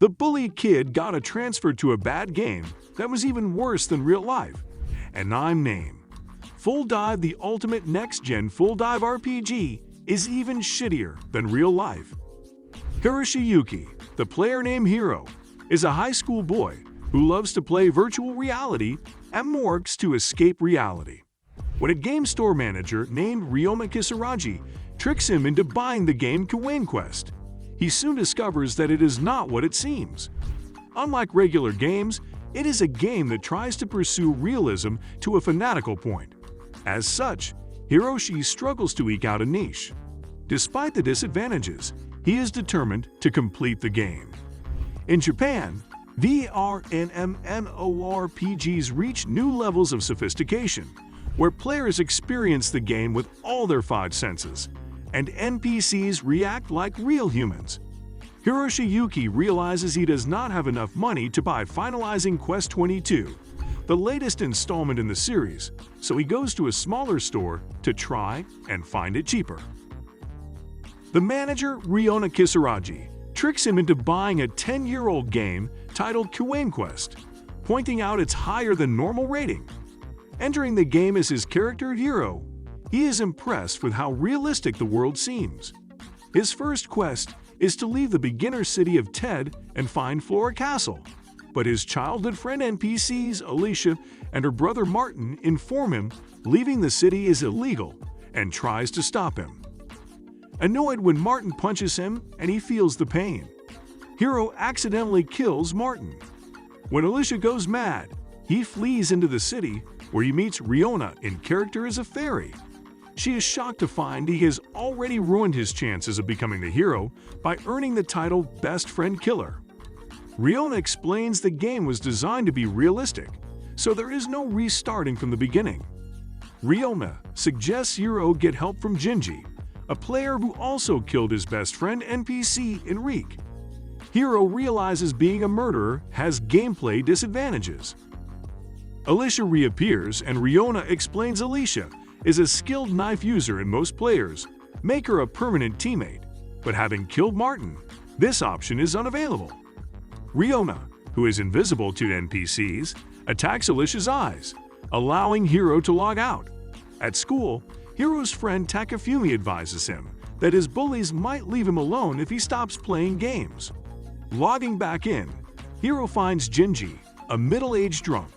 The bullied kid got a transfer to a bad game that was even worse than real life, and I'm named. Full Dive, the ultimate next-gen full dive RPG, is even shittier than real life. Hiroshi Yuki, the player named Hiro, is a high school boy who loves to play virtual reality and morgues to escape reality. When a game store manager named Ryoma Kisaragi tricks him into buying the game Kyuukyoku Quest, he soon discovers that it is not what it seems. Unlike regular games, it is a game that tries to pursue realism to a fanatical point. As such, Hiroshi struggles to eke out a niche. Despite the disadvantages, he is determined to complete the game. In Japan, VR and MMORPGs reach new levels of sophistication, where players experience the game with all their five senses, and NPCs react like real humans. Hiroshi Yuki realizes he does not have enough money to buy Finalizing Quest 22, the latest installment in the series, so he goes to a smaller store to try and find it cheaper. The manager, Ryoma Kisaragi, tricks him into buying a 10-year-old game titled Kyuukyoku Quest, pointing out its higher than normal rating. Entering the game as his character Hiro, he is impressed with how realistic the world seems. His first quest is to leave the beginner city of Ted and find Flora Castle, but his childhood friend NPCs Alicia and her brother Martin inform him leaving the city is illegal and tries to stop him. Annoyed when Martin punches him and he feels the pain, Hiro accidentally kills Martin. When Alicia goes mad, he flees into the city where he meets Ryoma in character as a fairy. She is shocked to find he has already ruined his chances of becoming the hero by earning the title Best Friend Killer. Ryoma explains the game was designed to be realistic, so there is no restarting from the beginning. Ryoma suggests Hiro get help from Genji, a player who also killed his best friend NPC Enrique. Hiro realizes being a murderer has gameplay disadvantages. Alicia reappears and Ryoma explains Alicia is a skilled knife user and most players make her a permanent teammate, but having killed Martin, this option is unavailable. Ryoma, who is invisible to NPCs, attacks Alicia's eyes, allowing Hiro to log out. At school, Hiro's friend Takafumi advises him that his bullies might leave him alone if he stops playing games. Logging back in, Hiro finds Genji, a middle-aged drunk,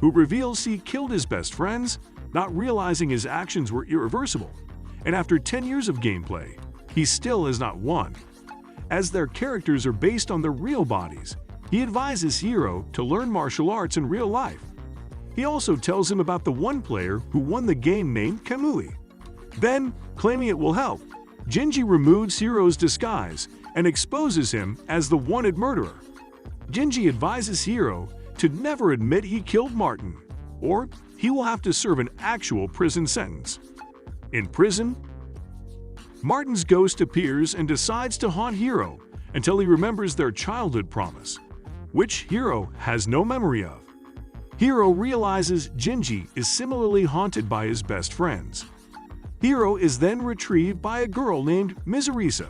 who reveals he killed his best friends, not realizing his actions were irreversible, and after 10 years of gameplay, he still has not won. As their characters are based on their real bodies, he advises Hiro to learn martial arts in real life. He also tells him about the one player who won the game named Kamui. Then, claiming it will help, Genji removes Hiro's disguise and exposes him as the wanted murderer. Genji advises Hiro to never admit he killed Martin, or he will have to serve an actual prison sentence. In prison, Martin's ghost appears and decides to haunt Hiro until he remembers their childhood promise, which Hiro has no memory of. Hiro realizes Genji is similarly haunted by his best friends. Hiro is then retrieved by a girl named Mizurisa.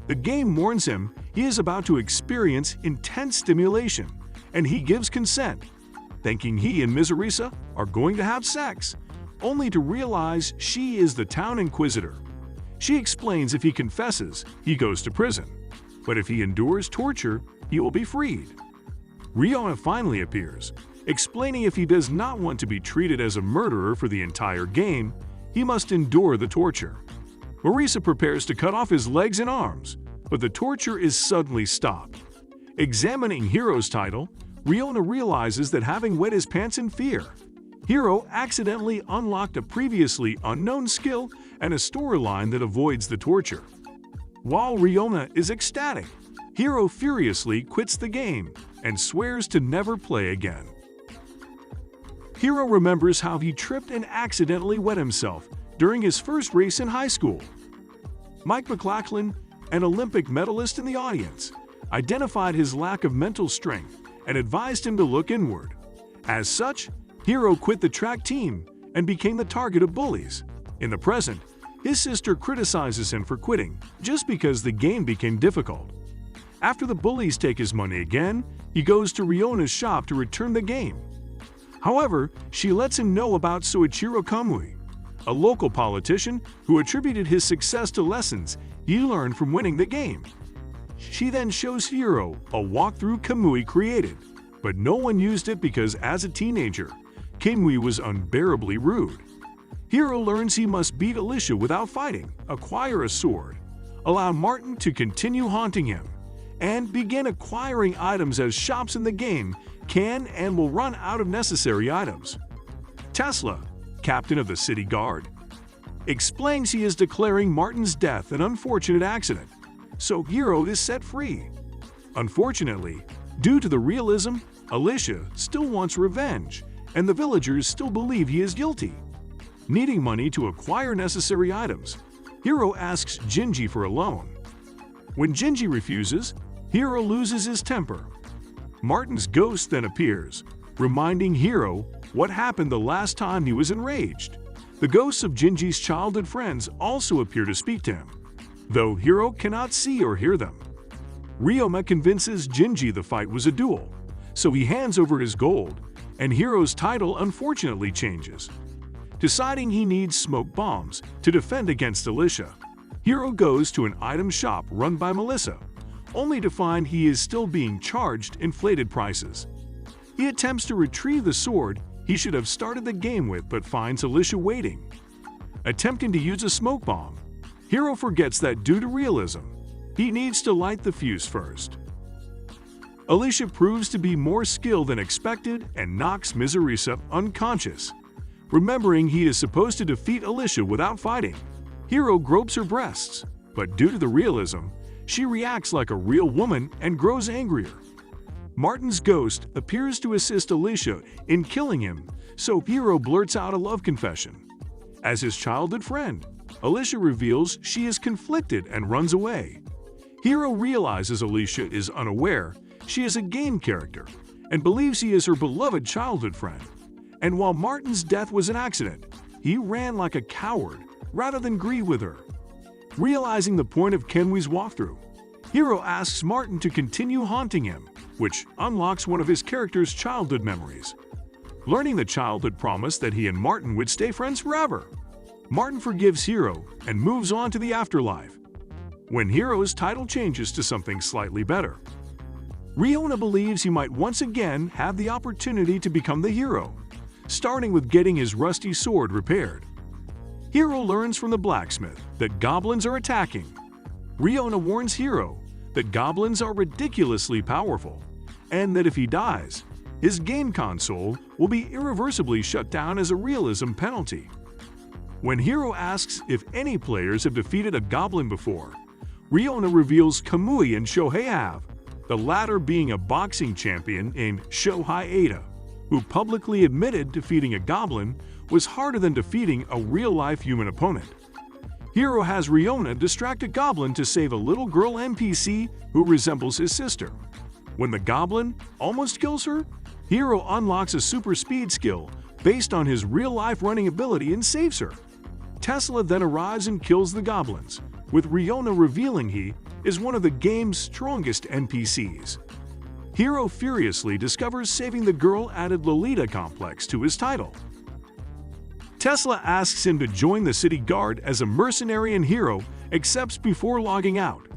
The game warns him he is about to experience intense stimulation, and he gives consent, thinking he and Mizurisa are going to have sex, only to realize she is the town inquisitor. She explains if he confesses, he goes to prison, but if he endures torture, he will be freed. Ryoma finally appears, explaining if he does not want to be treated as a murderer for the entire game, he must endure the torture. Marisa prepares to cut off his legs and arms, but the torture is suddenly stopped. Examining Hiro's title, Ryoma realizes that having wet his pants in fear, Hiro accidentally unlocked a previously unknown skill and a storyline that avoids the torture. While Ryoma is ecstatic, Hiro furiously quits the game and swears to never play again. Hiro remembers how he tripped and accidentally wet himself during his first race in high school. Mike McLachlan, an Olympic medalist in the audience, identified his lack of mental strength and advised him to look inward. As such, Hiro quit the track team and became the target of bullies. In the present, his sister criticizes him for quitting just because the game became difficult. After the bullies take his money again, he goes to Riona's shop to return the game. However, she lets him know about Soichiro Kamui, a local politician who attributed his success to lessons he learned from winning the game. She then shows Hiro a walkthrough Kamui created, but no one used it because as a teenager, Kamui was unbearably rude. Hiro learns he must beat Alicia without fighting, acquire a sword, allow Martin to continue haunting him, and begin acquiring items as shops in the game can and will run out of necessary items. Tesla, captain of the city guard, explains he is declaring Martin's death an unfortunate accident, so Hiro is set free. Unfortunately, due to the realism, Alicia still wants revenge, and the villagers still believe he is guilty. Needing money to acquire necessary items, Hiro asks Jinji for a loan. When Jinji refuses, Hiro loses his temper. Martin's ghost then appears, reminding Hiro what happened the last time he was enraged. The ghosts of Jinji's childhood friends also appear to speak to him, though Hiro cannot see or hear them. Ryoma convinces Jinji the fight was a duel, so he hands over his gold, and Hiro's title unfortunately changes. Deciding he needs smoke bombs to defend against Alicia, Hiro goes to an item shop run by Melissa, only to find he is still being charged inflated prices. He attempts to retrieve the sword he should have started the game with but finds Alicia waiting. Attempting to use a smoke bomb, Hiro forgets that due to realism, he needs to light the fuse first. Alicia proves to be more skilled than expected and knocks Mizurisa unconscious. Remembering he is supposed to defeat Alicia without fighting, Hiro gropes her breasts, but due to the realism, she reacts like a real woman and grows angrier. Martin's ghost appears to assist Alicia in killing him, so Hiro blurts out a love confession. As his childhood friend, Alicia reveals she is conflicted and runs away. Hiro realizes Alicia is unaware she is a game character and believes he is her beloved childhood friend. And while Martin's death was an accident, he ran like a coward rather than grieve with her. Realizing the point of Kenwi's walkthrough, Hiro asks Martin to continue haunting him, which unlocks one of his character's childhood memories. Learning the childhood promise that he and Martin would stay friends forever, Martin forgives Hiro and moves on to the afterlife. When Hiro's title changes to something slightly better, Riona believes he might once again have the opportunity to become the hero, starting with getting his rusty sword repaired. Hiro learns from the blacksmith that goblins are attacking. Riona warns Hiro that goblins are ridiculously powerful, and that if he dies, his game console will be irreversibly shut down as a realism penalty. When Hiro asks if any players have defeated a goblin before, Riona reveals Kamui and Shohei have, the latter being a boxing champion named Shohei Ada, who publicly admitted defeating a goblin was harder than defeating a real-life human opponent. Hiro has Riona distract a goblin to save a little girl NPC who resembles his sister. When the goblin almost kills her, Hiro unlocks a super speed skill based on his real-life running ability and saves her. Tesla then arrives and kills the goblins, with Riona revealing he is one of the game's strongest NPCs. Hiro furiously discovers saving the girl added Lolita complex to his title. Tesla asks him to join the city guard as a mercenary and Hiro accepts before logging out.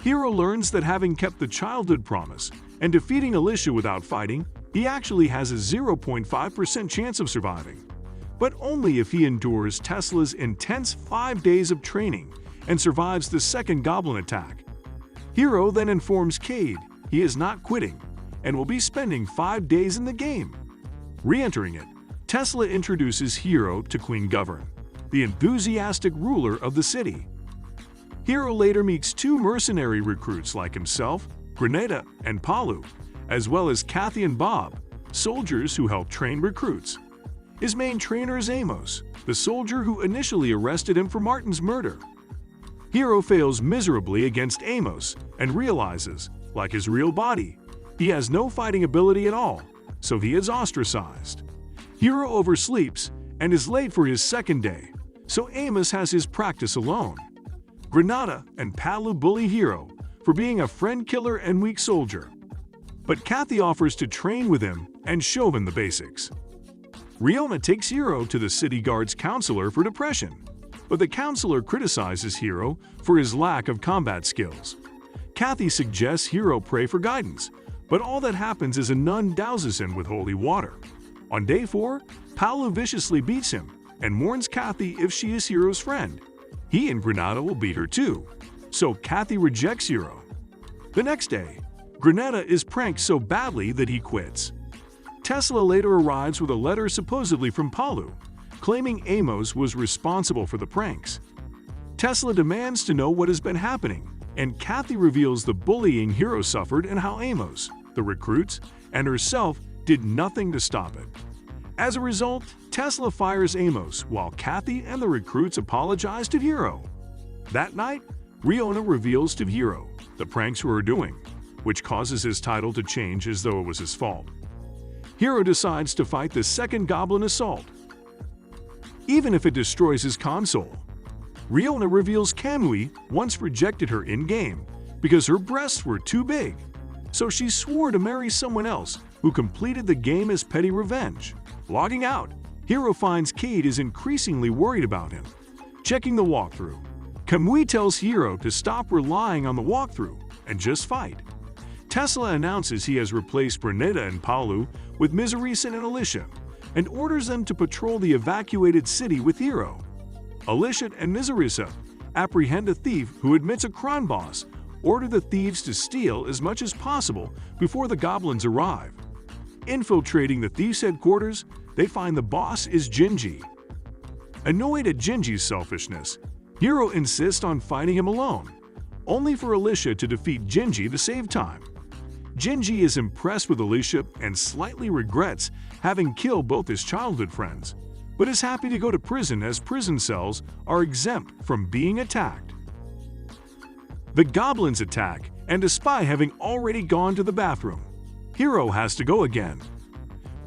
Hiro learns that having kept the childhood promise and defeating Alicia without fighting, he actually has a 0.5% chance of surviving, but only if he endures Tesla's intense 5 days of training and survives the second goblin attack. Hiro then informs Cade he is not quitting and will be spending 5 days in the game. Re-entering it, Tesla introduces Hiro to Queen Govern, the enthusiastic ruler of the city. Hiro later meets 2 mercenary recruits like himself, Grenada and Palu, as well as Kathy and Bob, soldiers who help train recruits. His main trainer is Amos, the soldier who initially arrested him for Martin's murder. Hiro fails miserably against Amos and realizes, like his real body, he has no fighting ability at all, so he is ostracized. Hiro oversleeps and is late for his second day, so Amos has his practice alone. Grenada and Palu bully Hiro for being a friend killer and weak soldier. But Kathy offers to train with him and show him the basics. Ryoma takes Hiro to the city guard's counselor for depression, but the counselor criticizes Hiro for his lack of combat skills. Kathy suggests Hiro pray for guidance, but all that happens is a nun douses him with holy water. On day 4, Paolo viciously beats him and warns Kathy if she is Hiro's friend. He and Granada will beat her too, so Kathy rejects Hiro. The next day, Granada is pranked so badly that he quits. Tesla later arrives with a letter supposedly from Paolo, claiming Amos was responsible for the pranks. Tesla demands to know what has been happening, and Kathy reveals the bullying Hiro suffered and how Amos, the recruits, and herself did nothing to stop it. As a result, Tesla fires Amos while Kathy and the recruits apologize to Hiro. That night, Ryoma reveals to Hiro the pranks we were doing, which causes his title to change as though it was his fault. Hiro decides to fight the second Goblin Assault, even if it destroys his console. Ryoma reveals Kamui once rejected her in-game because her breasts were too big, so she swore to marry someone else who completed the game as petty revenge. Logging out, Hiro finds Cade is increasingly worried about him. Checking the walkthrough, Kamui tells Hiro to stop relying on the walkthrough and just fight. Tesla announces he has replaced Granada and Paolo with Mizurison and Alicia, and orders them to patrol the evacuated city with Hiro. Alicia and Mizurisa apprehend a thief who admits a crime boss, order the thieves to steal as much as possible before the goblins arrive. Infiltrating the thieves' headquarters, they find the boss is Genji. Annoyed at Genji's selfishness, Hiro insists on fighting him alone, only for Alicia to defeat Genji to save time. Genji is impressed with Alicia and slightly regrets having killed both his childhood friends, but is happy to go to prison as prison cells are exempt from being attacked. The goblins attack, and despite having already gone to the bathroom, Hiro has to go again.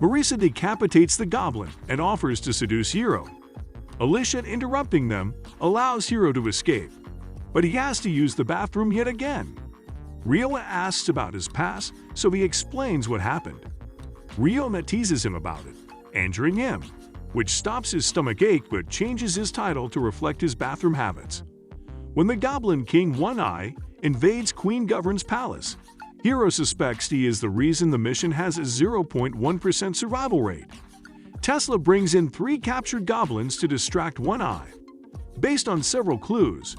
Marisa decapitates the goblin and offers to seduce Hiro. Alicia, interrupting them, allows Hiro to escape, but he has to use the bathroom yet again. Ryoma asks about his past, so he explains what happened. Ryoma teases him about it, injuring him, which stops his stomach ache but changes his title to reflect his bathroom habits. When the Goblin King One Eye invades Queen Govern's palace, Hiro suspects he is the reason the mission has a 0.1% survival rate. Tesla brings in 3 captured goblins to distract One Eye. Based on several clues,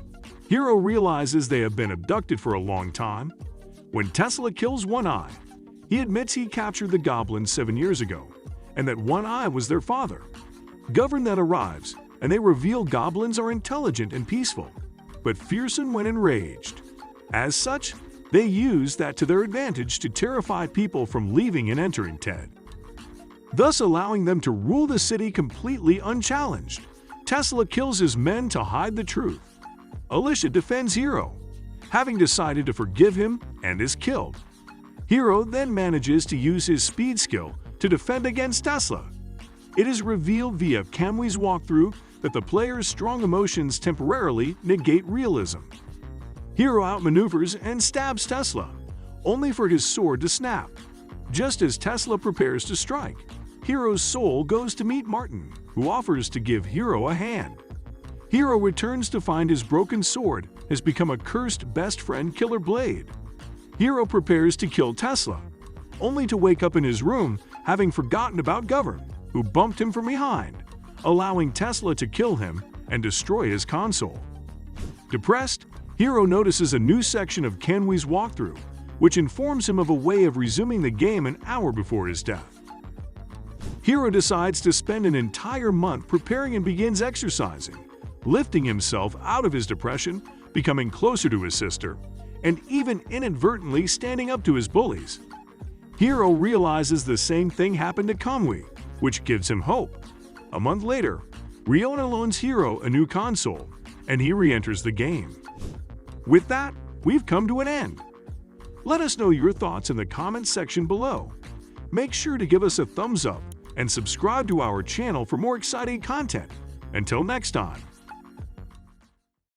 Hiro realizes they have been abducted for a long time. When Tesla kills One Eye, he admits he captured the goblins 7 years ago, and that One Eye was their father. Govern then arrives, and they reveal goblins are intelligent and peaceful, but fearsome when enraged. As such, they use that to their advantage to terrify people from leaving and entering Ted, thus allowing them to rule the city completely unchallenged. Tesla kills his men to hide the truth. Alicia defends Hiro, having decided to forgive him, and is killed. Hiro then manages to use his speed skill to defend against Tesla. It is revealed via Kamui's walkthrough that the player's strong emotions temporarily negate realism. Hiro outmaneuvers and stabs Tesla, only for his sword to snap. Just as Tesla prepares to strike, Hiro's soul goes to meet Martin, who offers to give Hiro a hand. Hiro returns to find his broken sword has become a cursed best friend killer blade. Hiro prepares to kill Tesla, only to wake up in his room having forgotten about Govern, who bumped him from behind, allowing Tesla to kill him and destroy his console. Depressed, Hiro notices a new section of Kamui's walkthrough, which informs him of a way of resuming the game an hour before his death. Hiro decides to spend an entire month preparing and begins exercising, lifting himself out of his depression, becoming closer to his sister, and even inadvertently standing up to his bullies. Hiro realizes the same thing happened to Kamui, which gives him hope. A month later, Ryoma loans Hiro a new console, and he re-enters the game. With that, we've come to an end. Let us know your thoughts in the comments section below. Make sure to give us a thumbs up and subscribe to our channel for more exciting content. Until next time.